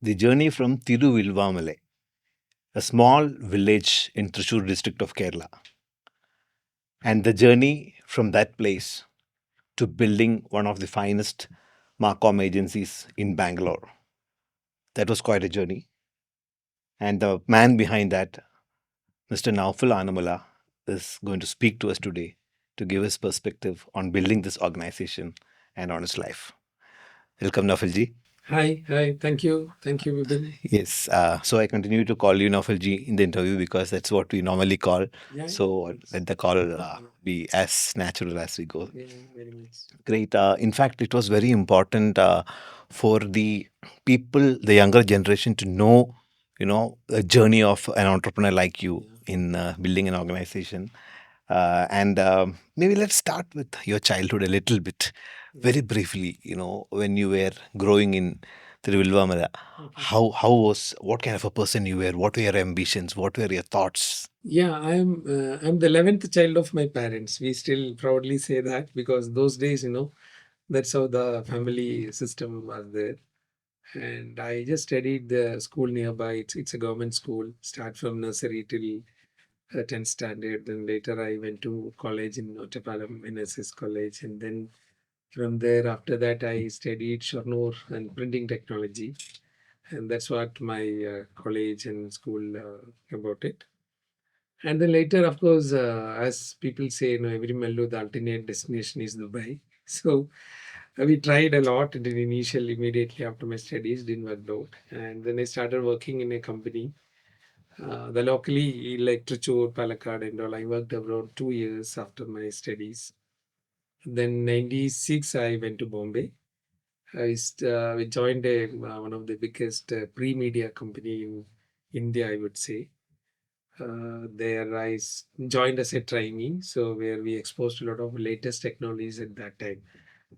the journey from Tiruvilvamale, a small village in Thrissur district of Kerala, and the journey from that place to building one of the finest Marcom agencies in Bangalore. That was quite a journey. And the man behind that, Mr. Noufel Anamala, is going to speak to us today to give his perspective on building this organization and on his life. Welcome, Naful G. Hi. Thank you, Vipin. Yes, so I continue to call you Naful G in the interview because that's what we normally call. Yeah, So it's let the call be as natural as we go. yeah, very nice. Great. In fact, it was very important for the people, the younger generation, to know, the journey of an entrepreneur like you in building an organization. And maybe let's start with your childhood a little bit, very briefly. When you were growing in Tiruvilvamala, what kind of a person you were? What were your ambitions? What were your thoughts? Yeah, I'm the 11th child of my parents. We still proudly say that because those days, that's how the family system was there. And I just studied the school nearby. It's a government school. Start from nursery till 10th standard. Then later I went to college in Ottapalam NSS College, and then from there after that I studied Shornur and printing technology, and that's what my college and school about it. And then later, of course, as people say, every Mellu, the alternate destination is Dubai. So we tried a lot in the initial, immediately after my studies, didn't work out. And then I started working in a company, the locally like Trichur, Palakkad and all. I worked around 2 years after my studies. Then 96, I went to Bombay. We joined one of the biggest pre-media company in India, I would say. There joined as a trainee, so where we exposed a lot of latest technologies at that time,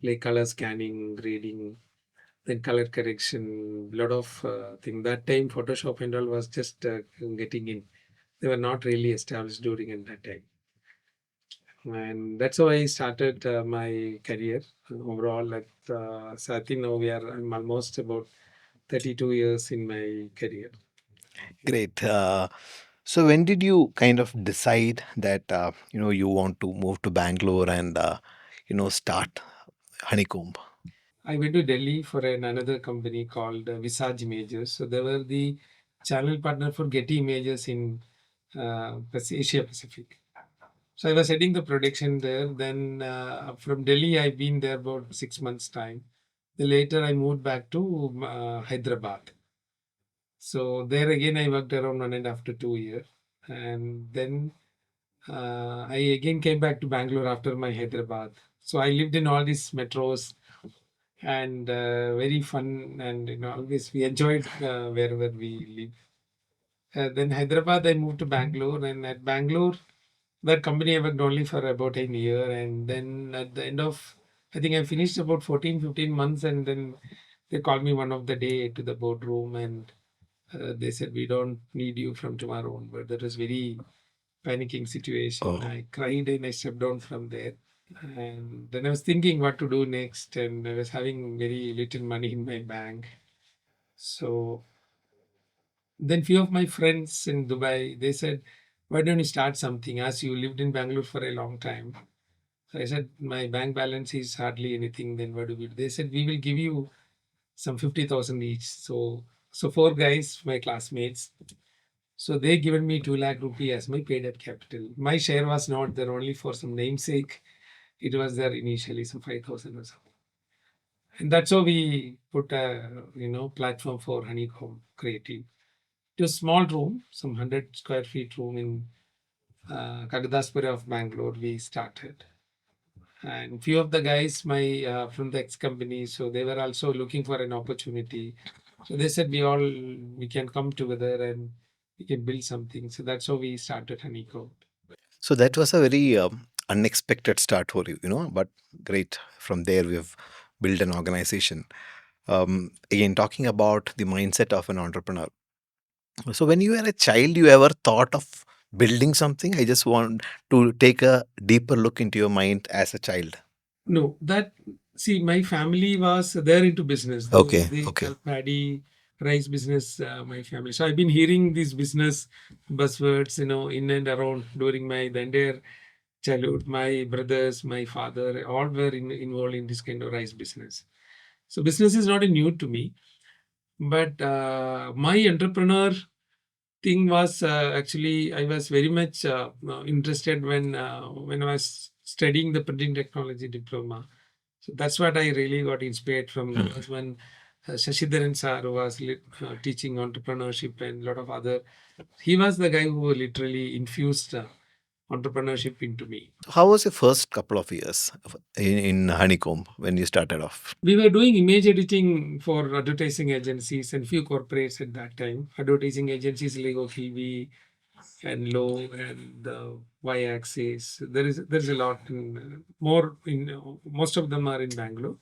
like color scanning, grading, then color correction, lot of thing. That time, Photoshop and all was just getting in. They were not really established during at that time, and that's how I started my career overall. So I think now I'm almost about 32 years in my career. Great. So when did you kind of decide that you want to move to Bangalore and start Honeycomb? I went to Delhi for another company called Visage Images. So they were the channel partner for Getty Images in Asia Pacific. So I was heading the production there. Then from Delhi, I've been there about 6 months' time. Then later, I moved back to Hyderabad. So there again, I worked around 1.5 to 2 years. And then I again came back to Bangalore after my Hyderabad. So I lived in all these metros and very fun, and always we enjoyed wherever we live. Then Hyderabad, I moved to Bangalore, and at Bangalore, that company I worked only for about a year, and then at the end of, I think I finished about 14, 15 months, and then they called me one of the day to the boardroom, and they said we don't need you from tomorrow on. But that was very panicking situation. Oh, I cried and I stepped down from there. And then I was thinking what to do next, and I was having very little money in my bank. So then few of my friends in Dubai, they said, why don't you start something as you lived in Bangalore for a long time? So I said, my bank balance is hardly anything. Then what do we do? They said, we will give you some 50,000 each. So four guys, my classmates. So they given me 2 lakh rupee as my paid up capital. My share was not there, only for some namesake. It was there initially, so 5,000 or something. And that's how we put a platform for Honeycomb Creative. It was small room, some 100 square feet room in Kagadaspura of Bangalore. We started, and few of the guys, my from the ex company, so they were also looking for an opportunity. So they said we can come together and we can build something. So that's how we started Honeycomb. so that was a very unexpected start for you, but great. From there, we've built an organization. Again, talking about the mindset of an entrepreneur. So when you were a child, you ever thought of building something? I just want to take a deeper look into your mind as a child. No, that see, my family was there into business. Okay, They okay. sell paddy. rice business, my family. So I've been hearing these business buzzwords, in and around during my the entire childhood. My brothers, my father, all were involved in this kind of rice business. So business is not a new to me, but my entrepreneur thing was actually I was very much interested when I was studying the printing technology diploma. So that's what I really got inspired from. Because when Shashidharan sir was teaching entrepreneurship and a lot of other, he was the guy who literally infused entrepreneurship into me. How was your first couple of years in Honeycomb when you started off? We were doing image editing for advertising agencies and few corporates at that time. Advertising agencies like OTV and Low and the Y-axis. There's a lot more in most of them are in Bangalore.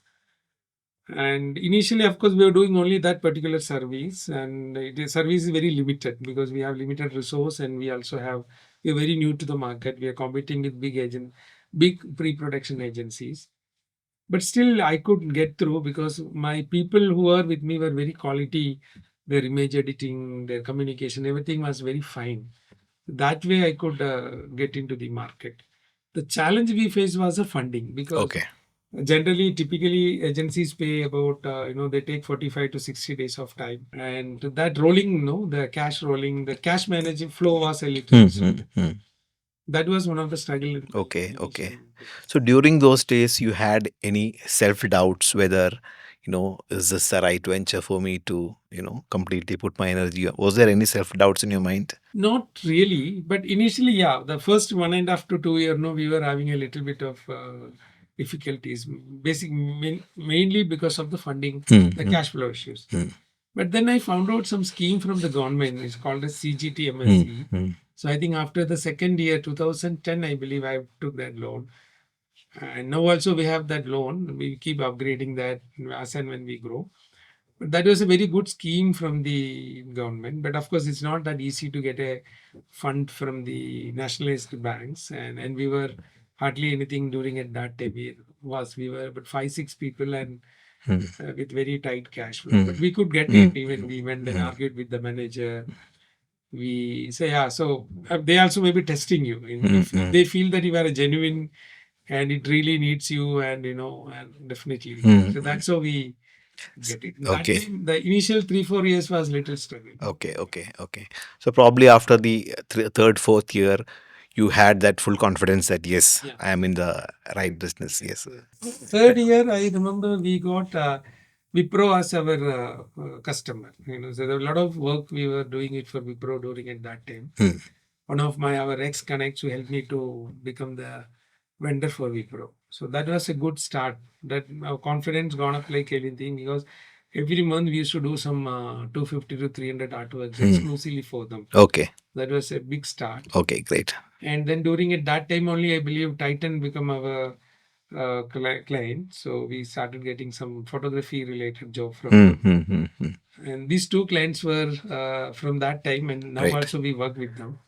And initially, of course, we were doing only that particular service, and the service is very limited because we have limited resource, and we're very new to the market. We are competing with big pre-production agencies. But still, I could get through because my people who were with me were very quality. Their image editing, their communication, everything was very fine. That way, I could get into the market. The challenge we faced was the funding because Okay. generally, typically, agencies pay about, they take 45 to 60 days of time. And that rolling, the cash rolling, the cash managing flow was a little slow. That was one of the struggle. Okay, okay. So during those days, you had any self doubts whether, is this the right venture for me to, completely put my energy? Was there any self doubts in your mind? Not really, but initially, yeah, the first 1.5 to 2 year, no, we were having a little bit of difficulties, mainly because of the funding, the cash flow issues. But then I found out some scheme from the government. It's called as CGTMSE. So I think after the second year, 2010, I believe I took that loan. And now also we have that loan. We keep upgrading that as and when we grow. But that was a very good scheme from the government. But of course, it's not that easy to get a fund from the nationalized banks. And we were hardly anything during at that time. We were but 5, 6 people and with very tight cash flow. But we could get it even we went and argued with the manager. We say, yeah, so they also may be testing you. If they feel that you are a genuine and it really needs you and definitely. So that's how we get it. That Okay. time, the initial 3, 4 years was little struggle. Okay, okay, okay. So probably after the third, fourth year, you had that full confidence that yes, Yeah. I am in the right business. Yes. Third year, I remember we got Wipro as our customer. So there was a lot of work we were doing it for Wipro during at that time. One of our ex connects who helped me to become the vendor for Wipro. So that was a good start. That our confidence gone up like anything because every month we used to do some 250 to 300 artworks exclusively for them. Okay. That was a big start. Okay, great. And then during at that time only, I believe Titan become our client. So we started getting some photography related job from them. And these two clients were from that time, and now Right. also we work with them.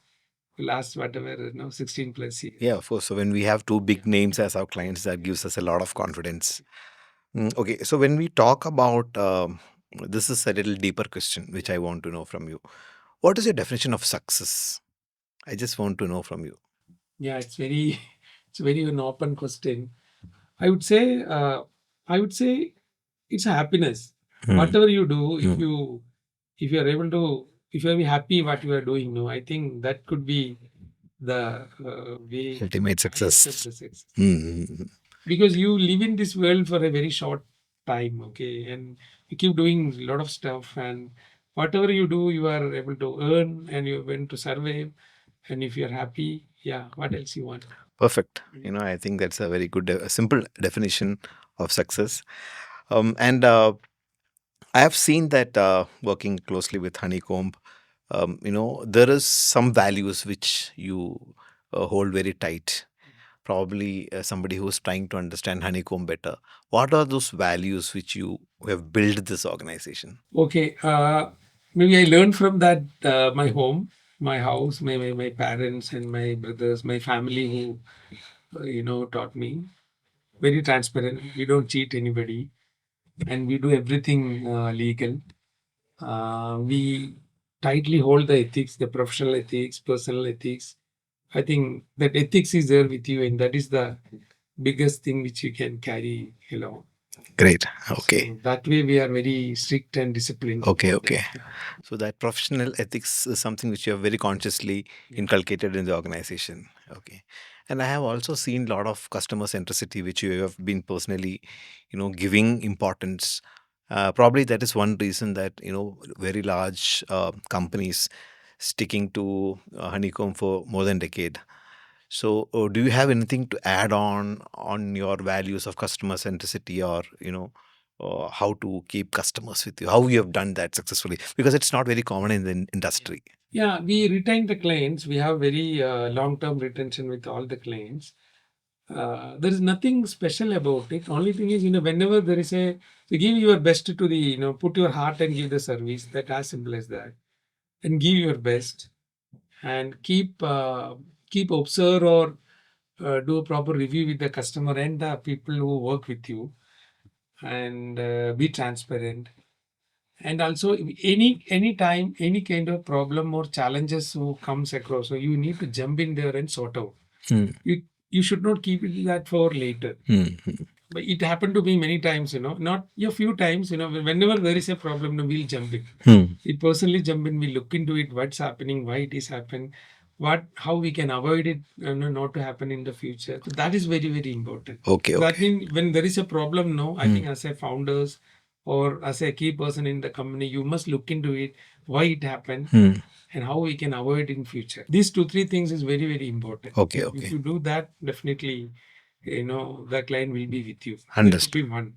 Last whatever 16 plus years. Yeah, of course. So when we have two big names as our clients, that gives us a lot of confidence. Okay, so when we talk about this is a little deeper question which I want to know from you. What is your definition of success? I just want to know from you. Yeah, it's very an open question. I would say it's a happiness. Whatever you do, if you are able to, if you are happy what you are doing, no, I think that could be the way Ultimate success. success. Because you live in this world for a very short time, okay, and you keep doing a lot of stuff, and whatever you do, you are able to earn, and you're able to survive, and if you're happy, yeah, what else you want? Perfect. I think that's a very good, simple definition of success. And I have seen that working closely with Honeycomb, there is some values which you hold very tight. Probably somebody who's trying to understand Honeycomb better. What are those values which you have built this organization? Okay, maybe I learned from that my home, my house, my parents and my brothers, my family who taught me very transparent. We don't cheat anybody, and we do everything legal. We tightly hold the ethics, the professional ethics, personal ethics. I think that ethics is there with you, and that is the biggest thing which you can carry along. Great. Okay. So that way we are very strict and disciplined. Okay. about that. Okay. So that professional ethics is something which you have very consciously inculcated in the organization. Okay. And I have also seen a lot of customer centricity, which you have been personally, giving importance. Probably that is one reason that, very large companies sticking to Honeycomb for more than a decade. So, do you have anything to add on your values of customer centricity, or how to keep customers with you? How you have done that successfully? Because it's not very common in the industry. Yeah, we retain the clients. We have very long-term retention with all the clients. There is nothing special about it. Only thing is, whenever there is you give your best to the, put your heart and give the service. That as simple as that. And give your best and keep observe or do a proper review with the customer and the people who work with you, and be transparent. And also any time any kind of problem or challenges who comes across, so you need to jump in there and sort out. Hmm. You should not keep it that for later. But it happened to me many times, not a few times, whenever there is a problem, we'll jump in. We personally jump in, we look into it, what's happening, why it is happening, how we can avoid it, not to happen in the future. So that is very, very important. Okay. That Okay. means when there is a problem, no, I think as a founders or as a key person in the company, you must look into it, why it happened, and how we can avoid in future. These 2 3 things is very, very important. Okay. If Okay. you do that, definitely, the client will be with you. That would Understood. be one.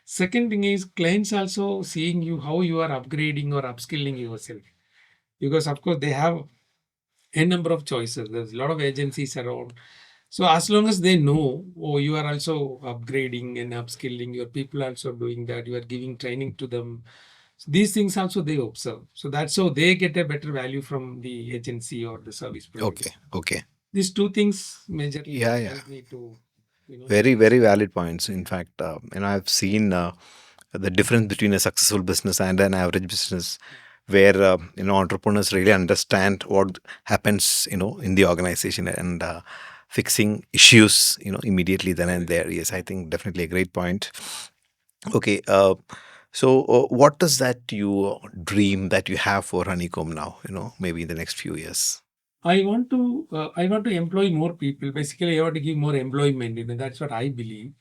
Second thing is clients also seeing you how you are upgrading or upskilling yourself, because of course they have a number of choices. There's a lot of agencies around. So as long as they know, oh, you are also upgrading and upskilling, your people also doing that, you are giving training to them. So these things also they observe. So that's how they get a better value from the agency or the service provider. Okay. Okay. These 2 things majorly Yeah. Yeah. help me to, Very, very valid points. In fact, I've seen the difference between a successful business and an average business, where entrepreneurs really understand what happens, in the organization, and fixing issues, immediately then and there. Yes, I think definitely a great point. Okay. So, what is that you dream that you have for Honeycomb now? Maybe in the next few years. I want to employ more people. Basically, I want to give more employment. That's what I believe.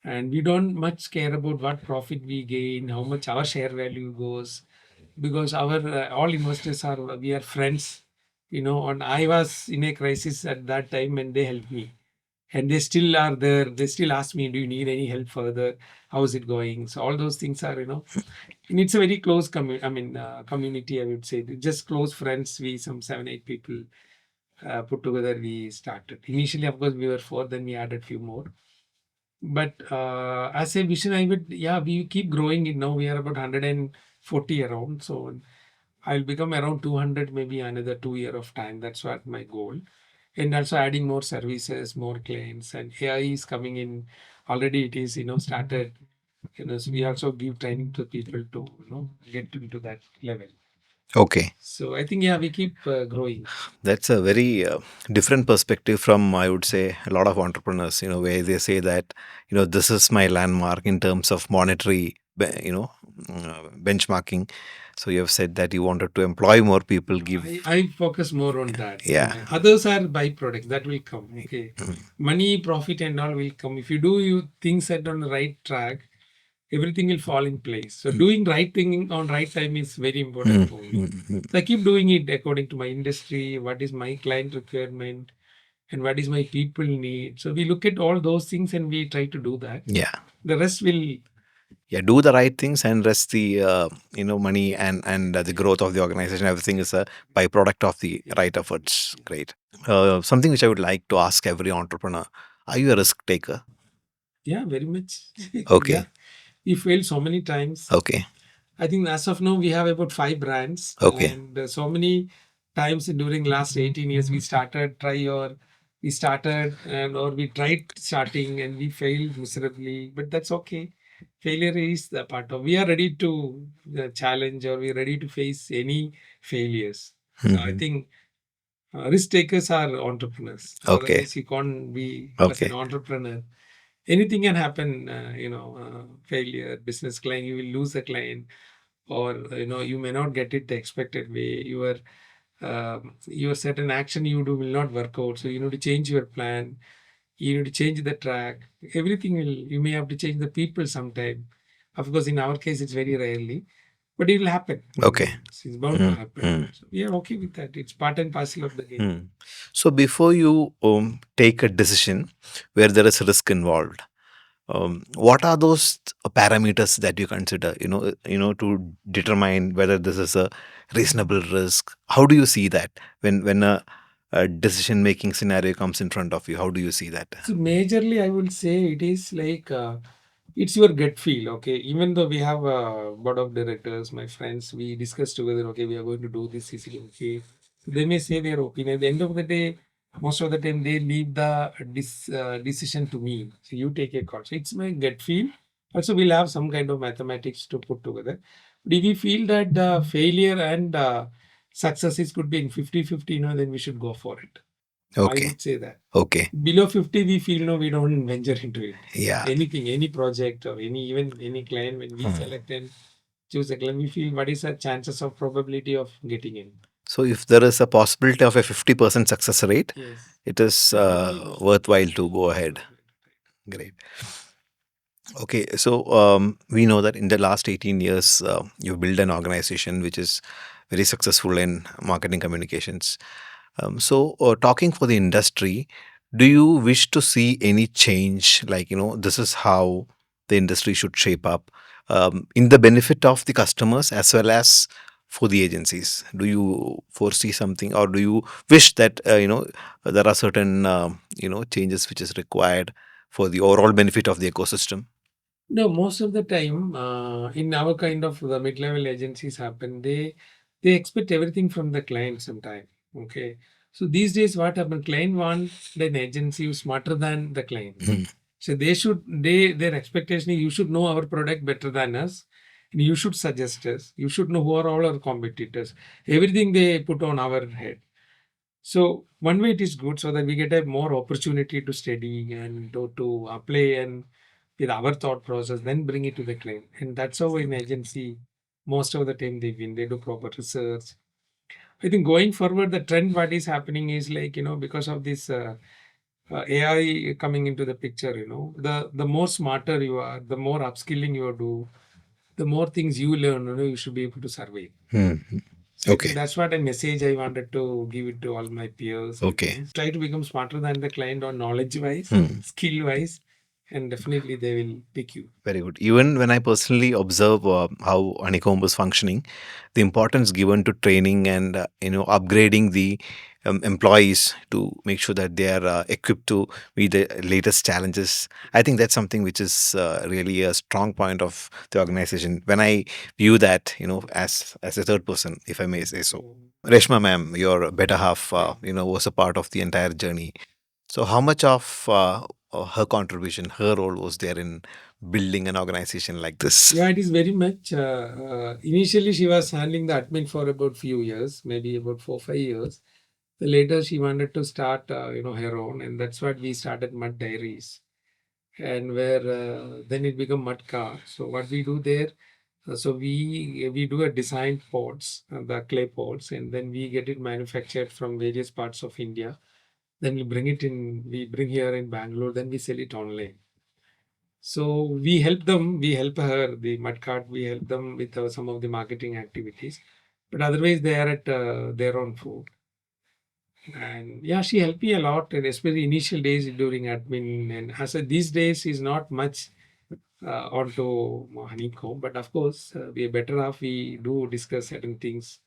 And we don't much care about what profit we gain, how much our share value goes, because our all investors are we are friends. And I was in a crisis at that time, and they helped me, and they still are there. They still ask me, "Do you need any help further? How is it going?" So all those things are, and it's a very close community. I would say just close friends. We some 7 8 people put together. We started initially. Of course, we were 4. Then we added few more. But as a vision, we keep growing it now. We are about 140 around. So I'll become around 200, maybe another 2 year of time. That's what my goal. And also adding more services, more clients, and AI is coming in. Already it is, started. So we also give training to people to, get into that level. Okay. So I think, we keep growing. That's a very different perspective from, I would say, a lot of entrepreneurs, where they say that, this is my landmark in terms of monetary, benchmarking. So you have said that you wanted to employ more people, give. I focus more on that. Yeah. Others are byproducts that will come. Okay. Money, profit, and all will come. If you do things set on the right track, everything will fall in place. So doing right thing on right time is very important for me. So I keep doing it according to my industry, what is my client requirement, and what is my people need. So we look at all those things and we try to do that. Yeah. The rest will. Yeah, do the right things, and rest the money and the growth of the organization. Everything is a byproduct of the right efforts. Great. Something which I would like to ask every entrepreneur: are you a risk taker? Yeah, very much. Okay. Yeah. We failed so many times. Okay. I think as of now we have about 5 brands. Okay. And so many times during last 18 years we started and or we tried starting and we failed miserably, but that's okay. failure is the part of, we are ready to challenge, or we're ready to face any failures. So I think risk takers are entrepreneurs. Okay. Otherwise, you can't be as an Okay. entrepreneur. Anything can happen, failure, business client, you will lose a client, or you may not get it the expected way. Your certain action you do will not work out. So you need to change your plan. You need to change the track. Everything will. You may have to change the people sometime. Of course, in our case, it's very rarely, but it will happen. Okay. It's bound to happen. So we are okay with that. It's part and parcel of the game. So before you take a decision where there is risk involved, what are those parameters that you consider? To determine whether this is a reasonable risk. How do you see that when a decision making scenario comes in front of you? How do you see that? So majorly, I will say it is like it's your gut feel. Okay, even though we have a board of directors, my friends, we discuss together. Okay, we are going to do this. Is it okay? So they may say their opinion. At the end of the day, most of the time they leave the decision to me. So you take a call. So it's my gut feel. Also, we'll have some kind of mathematics to put together. But if we feel that the failure and successes could be in 50-50, then we should go for it. I Okay. would say that. Okay. Below 50, we feel no, we don't venture into it. Yeah. Anything, any project, or even any client, when we select and choose a client, we feel what is the chances of probability of getting in. So if there is a possibility of a 50% success rate, Yes. it is worthwhile to go ahead. Great. Okay, so we know that in the last 18 years, you've built an organization which is very successful in marketing communications. So, talking for the industry, do you wish to see any change? Like, this is how the industry should shape up in the benefit of the customers as well as for the agencies. Do you foresee something, or do you wish that there are certain changes which is required for the overall benefit of the ecosystem? No, most of the time, in our kind of the mid-level agencies happen, they expect everything from the client sometime. Okay. So these days, what happen? Client want an agency who's smarter than the client. So their expectation is you should know our product better than us. And you should suggest us. You should know who are all our competitors. Everything they put on our head. So one way it is good so that we get a more opportunity to study and to apply and with our thought process, then bring it to the client. And that's how in agency, most of the time they win. They do proper research. I think going forward, the trend what is happening is like, because of this AI coming into the picture, the more smarter you are, the more upskilling you do, the more things you learn, you should be able to survive. So I think that's what a message I wanted to give it to all my peers. Okay. Try to become smarter than the client on knowledge wise, skill wise, and definitely they will pick you. Very good. Even when I personally observe how Honeycomb is functioning, the importance given to training and upgrading the employees to make sure that they are equipped to meet the latest challenges. I think that's something which is really a strong point of the organization. When I view that, as a third person, if I may say so. Reshma ma'am, your better half, was a part of the entire journey. So, how much of her contribution, her role was there in building an organization like this? Yeah, it is very much. Initially, she was handling the admin for about few years, maybe about 4-5 years. Later, she wanted to start, her own, and that's what we started Mud Diaries, and where then it became Mud Car. So what we do there, so we do a design pots, the clay pots, and then we get it manufactured from various parts of India. Then we bring it in, we bring here in Bangalore, then we sell it online. So we help them, we help her, the Mudcart, we help them with some of the marketing activities. But otherwise, they are at their own food. And yeah, she helped me a lot, and especially initial days during admin. And as these days, is not much onto Honeycomb. But of course, we are better off. We do discuss certain things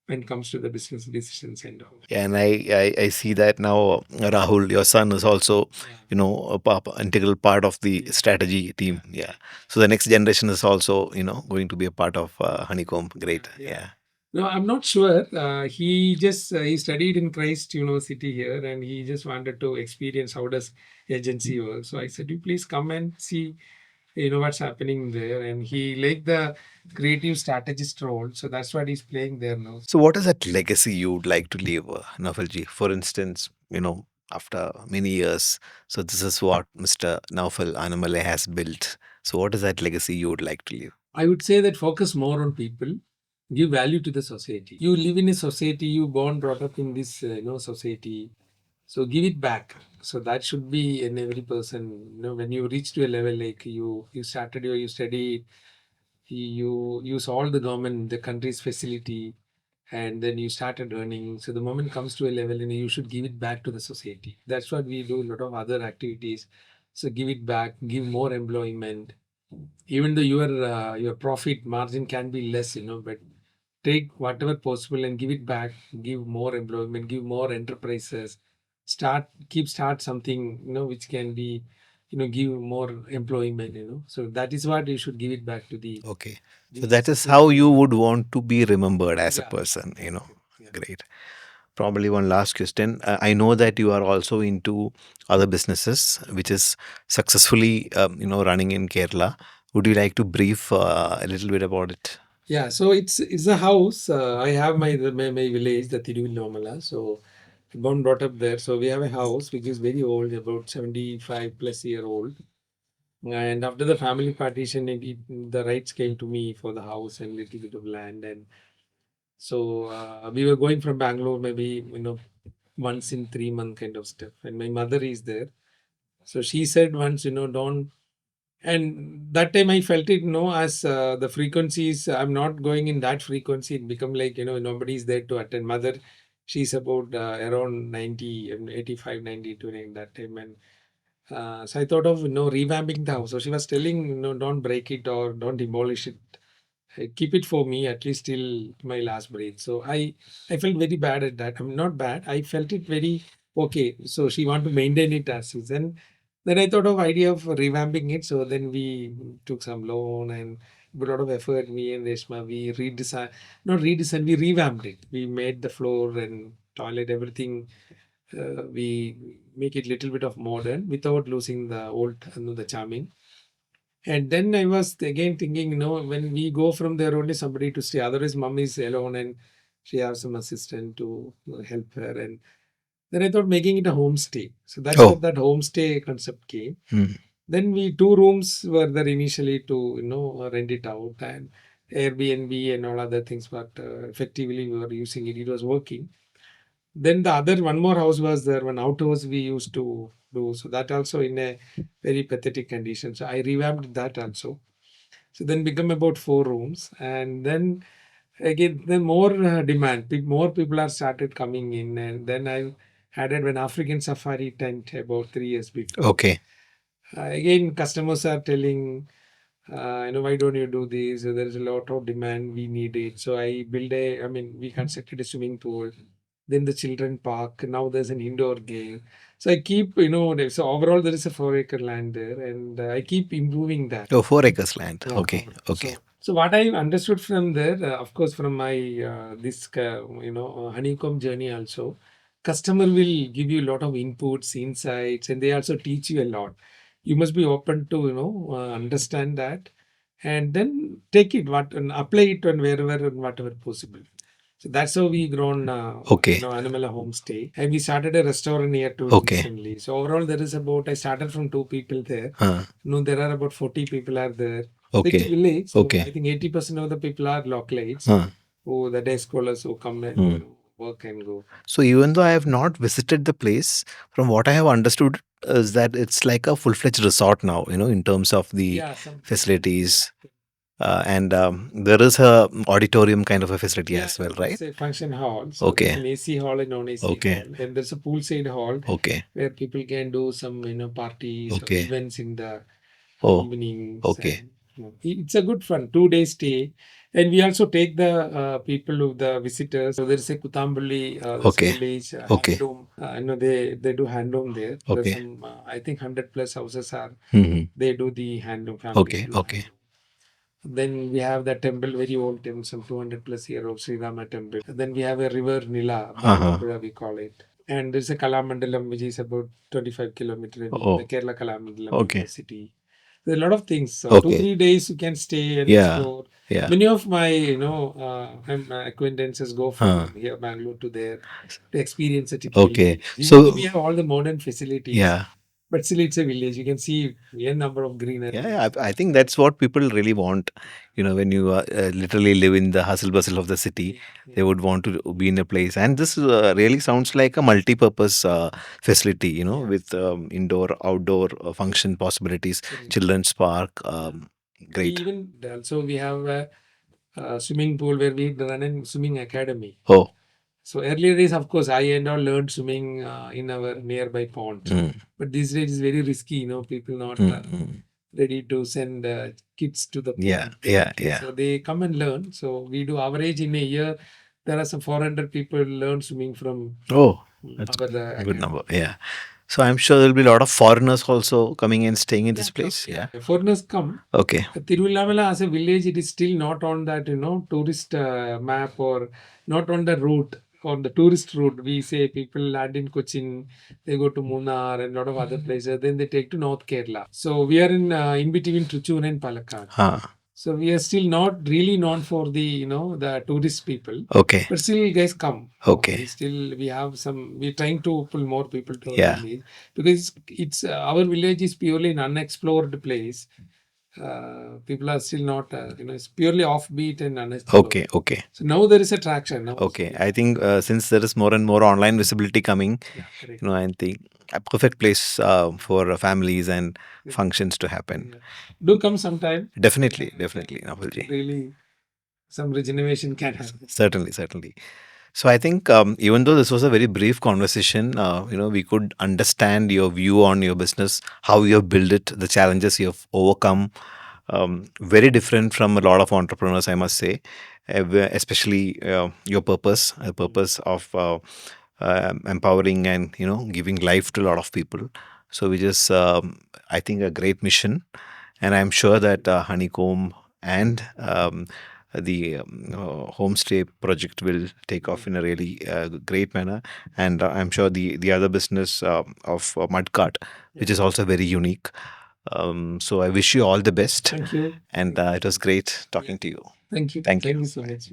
when it comes to the business decisions and all. Yeah, and I see that now Rahul, your son, is also, a integral part of the strategy team. Yeah. So the next generation is also, going to be a part of Honeycomb. Great. Yeah. No, I'm not sure. He studied in Christ University here, and he just wanted to experience how does agency work. So I said, you please come and see you know what's happening there, and he like the creative strategist role, so that's what he's playing there now. So, what is that legacy you would like to leave, Naful Ji? For instance, after many years, so this is what Mr. Noufel Anamala has built. So, what is that legacy you would like to leave? I would say that focus more on people, give value to the society. You live in a society, you born brought up in this society, so give it back. So that should be in every person. When you reach to a level like you started your you studied, you use all the government the country's facility, and then you started earning. So the moment comes to a level, you should give it back to the society. That's what we do. A lot of other activities. So give it back, give more employment. Even though your profit margin can be less, but take whatever possible and give it back. Give more employment, give more enterprises. Start something, which can be, give more employment. So that is what you should give it back to Okay. So, the that is how society. you would want to be remembered as a Yeah, person. yeah. Great. Probably one last question. I know that you are also into other businesses, which is successfully, running in Kerala. Would you like to brief a little bit about it? Yeah, so it's a house. I have my village, the Nadakkal. So born brought up there. So we have a house which is very old, about 75 plus year old. And after the family partition, the rights came to me for the house and little bit of land. And so we were going from Bangalore maybe once in 3 month kind of stuff. And my mother is there. So she said once, don't. And that time I felt it, as the frequencies, I'm not going in that frequency. It become like, nobody's there to attend. Mother, she's about around 90, 85, 92 in that time. And so I thought of, revamping the house. So she was telling, don't break it or don't demolish it. Keep it for me at least till my last breath. So I felt very bad at that. I'm not bad. I felt it very okay. So she want to maintain it as is. And then I thought of idea of revamping it. So then we took some loan and put a lot of effort. Me and Reshma, we redesign, not redesign, we revamped it. We made the floor and toilet, everything. We make it little bit of modern without losing the old, the charming. And then I was again thinking, when we go from there, only somebody to stay. Otherwise, mom is alone and she has some assistant to help her. And then I thought making it a homestay. So that's Oh. what that homestay concept came. Hmm. Then we 2 rooms were there initially to rent it out, and Airbnb and all other things. But effectively we were using it. It was working. Then the other one more house was there. One outhouse we used to do. So that also in a very pathetic condition. So I revamped that also. So then become about 4 rooms, and then again then more demand. More people are started coming in, and then I added an African safari tent about 3 years before. Okay. Again, customers are telling, why don't you do this? So there is a lot of demand. We need it. So we constructed a swimming pool. Then the children park. Now there's an indoor game. So I keep, so overall there is a 4 acre land there, and I keep improving that. Oh, 4 acres land. Yeah. Okay. Okay. So what I understood from there, of course, from my honeycomb journey also, customer will give you a lot of inputs, insights, and they also teach you a lot. You must be open to understand that, and then take it what and apply it on wherever and whatever possible. So that's how we grown Okay. Anamala homestay, and we started a restaurant here too Okay. recently. So overall, there is about I started from 2 people there. No, there are about 40 people are there. Big Okay. village. So Okay. I think 80% of the people are localites who the day scholars who come and work and go. So, even though I have not visited the place, from what I have understood is that it's like a full-fledged resort now, in terms of the Yeah, some facilities. And there is a auditorium kind of a facility yeah, as well, it's right? a function hall. So there's an Okay. AC hall and non-AC Okay. hall, and there's a poolside hall Okay. where people can do some parties or Okay. events in the Oh. evenings. Okay. And, it's a good fun 2 day stay, and we also take the people of the visitors. So there's a Kutambuli, there's a Okay. village Okay. handloom. They do handloom there. There's Okay. some I think 100 plus houses are Hmm. they do the handloom family. Okay. do Okay. handloom. Then we have the temple, very old temple, some 200 plus year old Sri Rama temple. Then we have a river Nila, Bharatapuzha we call it. And there's a Kalamandalam which is about 25 kilometers away, Oh. the Kerala Kalamandalam Okay. University. There are a lot of things. So Okay. 2-3 days you can stay and Yeah. explore. Yeah. Many of my my acquaintances go from Huh. here Bangalore to there to experience a typical Okay. village. Even So though we have all the modern facilities, yeah. but still it's a village. You can see a number of greenery. Yeah, I think that's what people really want. When you literally live in the hustle bustle of the city, they would want to be in a place. And this really sounds like a multi-purpose facility, with indoor, outdoor function possibilities, Correct. children's park. Great. Even also we have a swimming pool where we run a swimming academy. Oh, So earlier days, of course, I and all learned swimming in our nearby pond. But these days it's very risky. People not ready to send kids to the yeah, pond. yeah, Okay, yeah. so they come and learn. So we do average in a year. There are some 400 people learn swimming from Oh, that's our a good academy. number. Yeah. So I'm sure there'll be a lot of foreigners also coming and staying in this place. Yeah. Foreigners come. Okay. Tiruvallamala as a village, it is still not on that, tourist map or not on the route, on the tourist route. We say people land in Cochin, they go to Munnar and a lot of other places, then they take to North Kerala. So we are in between Trichur and Palakkad. Huh. So we are still not really known for the tourist people. Okay. But still, guys come. Okay. We have some. We're trying to pull more people to our Yeah. village because it's our village is purely an unexplored place. People are still not. It's purely offbeat and unexplored. Okay. Okay. So now there is a traction. Now, Okay. I think since there is more and more online visibility coming, correct. I think a perfect place for families and functions to happen. Do come sometime. Definitely. Definitely, Naful Ji. Really, some regeneration can happen. Certainly, certainly. So I think even though this was a very brief conversation, we could understand your view on your business, how you have built it, the challenges you have overcome. Very different from a lot of entrepreneurs, I must say, especially your purpose, a purpose of empowering and giving life to a lot of people. So which is, I think, a great mission, and I'm sure that Honeycomb and the homestay project will take off in a really great manner, and I'm sure the other business of Mudcart, which is also very unique. So I wish you all the best. Thank you. And it was great talking to you. Thank you. Thank you. Thank you so much.